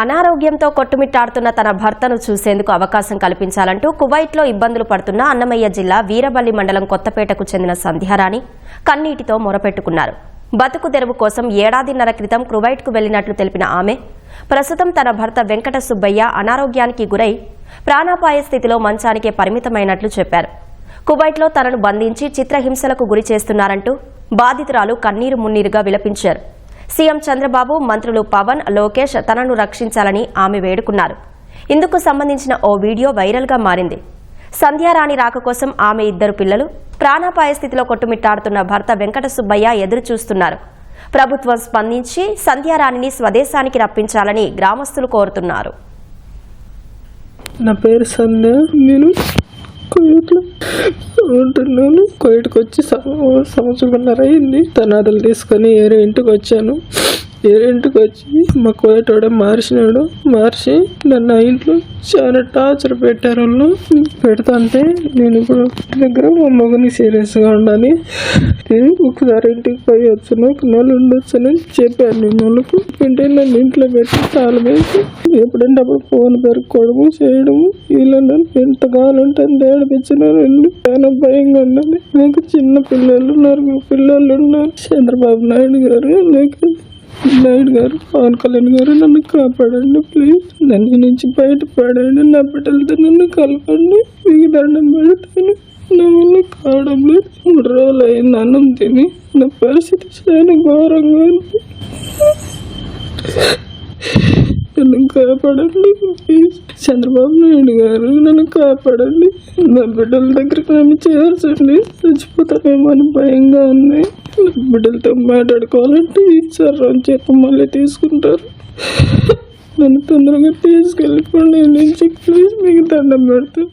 అనారోగ్యంతో కొట్టుమిట్టాడుతున్న తన భర్తను చూసేందుకు అవకాశం కల్పించాలంటూ కువైట్లో ఇబ్బందులు పడుతున్న అన్నమయ్య జిల్లా వీరబల్లి మండలం కొత్తపేటకు చెందిన సంధ్యారాణి కన్నీటితో మొరపెట్టుకున్నారు. బతుకు తెరువు కోసం ఏడాదిన్నర క్రితం కువైట్కు వెళ్లినట్లు తెలిపిన ఆమె ప్రస్తుతం తన భర్త వెంకట సుబ్బయ్య అనారోగ్యానికి గురై ప్రాణాపాయ స్థితిలో మంచానికే పరిమితమైనట్లు చెప్పారు. కువైట్లో తనను బంధించి చిత్రహింసలకు గురి చేస్తున్నారంటూ బాధితురాలు కన్నీరు మున్నీరుగా విలపించారు. సీఎం చంద్రబాబు, మంత్రులు పవన్, లోకేష్ తనను రక్షించాలని ఆమె వేడుకున్నారు. ఇందుకు సంబంధించిన ఓ వీడియో వైరల్గా మారింది. సంధ్యారాణి రాక కోసం ఆమె 2 పిల్లలు, ప్రాణాపాయ స్థితిలో కొట్టుమిట్టాడుతున్న భర్త వెంకట సుబ్బయ్య ఎదురు చూస్తున్నారు. ప్రభుత్వం స్పందించి సంధ్యారాణిని స్వదేశానికి రప్పించాలని గ్రామస్తులు కోరుతున్నారు. నా పేరు సంధ్య. నేను కోయిట్లో ఉంటున్నాను. కోయిట్కి వచ్చి సంవత్సరంన్నర అయింది. తనాదులు తీసుకొని వేరే ఇంటికి వచ్చాను. వేరే ఇంటికి వచ్చి మా కోయిటోడే మార్చి నన్ను ఆ ఇంట్లో చాలా టార్చర్ పెట్టారు. వాళ్ళు పెడతాంటే నేను ఇప్పుడు దగ్గర మా మగని సీరియస్గా ఉండాలి, నేను ఒకసారి ఇంటికి పోయి వచ్చాను, 1 నెల ఉండొచ్చానని చెప్పాను. నేను వాళ్ళకు అంటే నన్ను ఇంట్లో పెట్టి తాళం వేసి ఎప్పుడంటే అప్పుడు ఫోన్ పెరుక్కోవడము చేయడము, ఇలా నన్ను ఎంత కావాలంటే అంత ఏడిపించినారండి. చాలా భయంగా ఉండాలి. నాకు చిన్న పిల్లలు 4 పిల్లలు ఉన్నారు. చంద్రబాబు నాయుడు గారు పవన్ కళ్యాణ్ గారు నన్ను కాపాడండి ప్లీజ్. నన్ను నుంచి బయటపడండి. నా బిడ్డలతో నన్ను కలపండి. మీకు దండం పెడతాను. నా వల్ల కావడం లేదు. 3 రోజులు అయింది అన్నం తిని. నా పరిస్థితి చాలా ఘోరంగా ఉంది. నన్ను కాపాడండి ప్లీజ్. చంద్రబాబు నాయుడు గారు నన్ను కాపాడండి. నా బిడ్డల దగ్గరికి నన్ను చేర్చండి. చచ్చిపోతానేమో అని భయంగా ఉంది. బిడ్డలతో మాట్లాడుకోవాలంటే ఇచ్చారు అని చెప్పి మళ్ళీ తీసుకుంటారు. నన్ను తొందరగా తీసుకెళ్ళిపోండి నుంచి ప్లీజ్. మీకు దండం పెడతాను.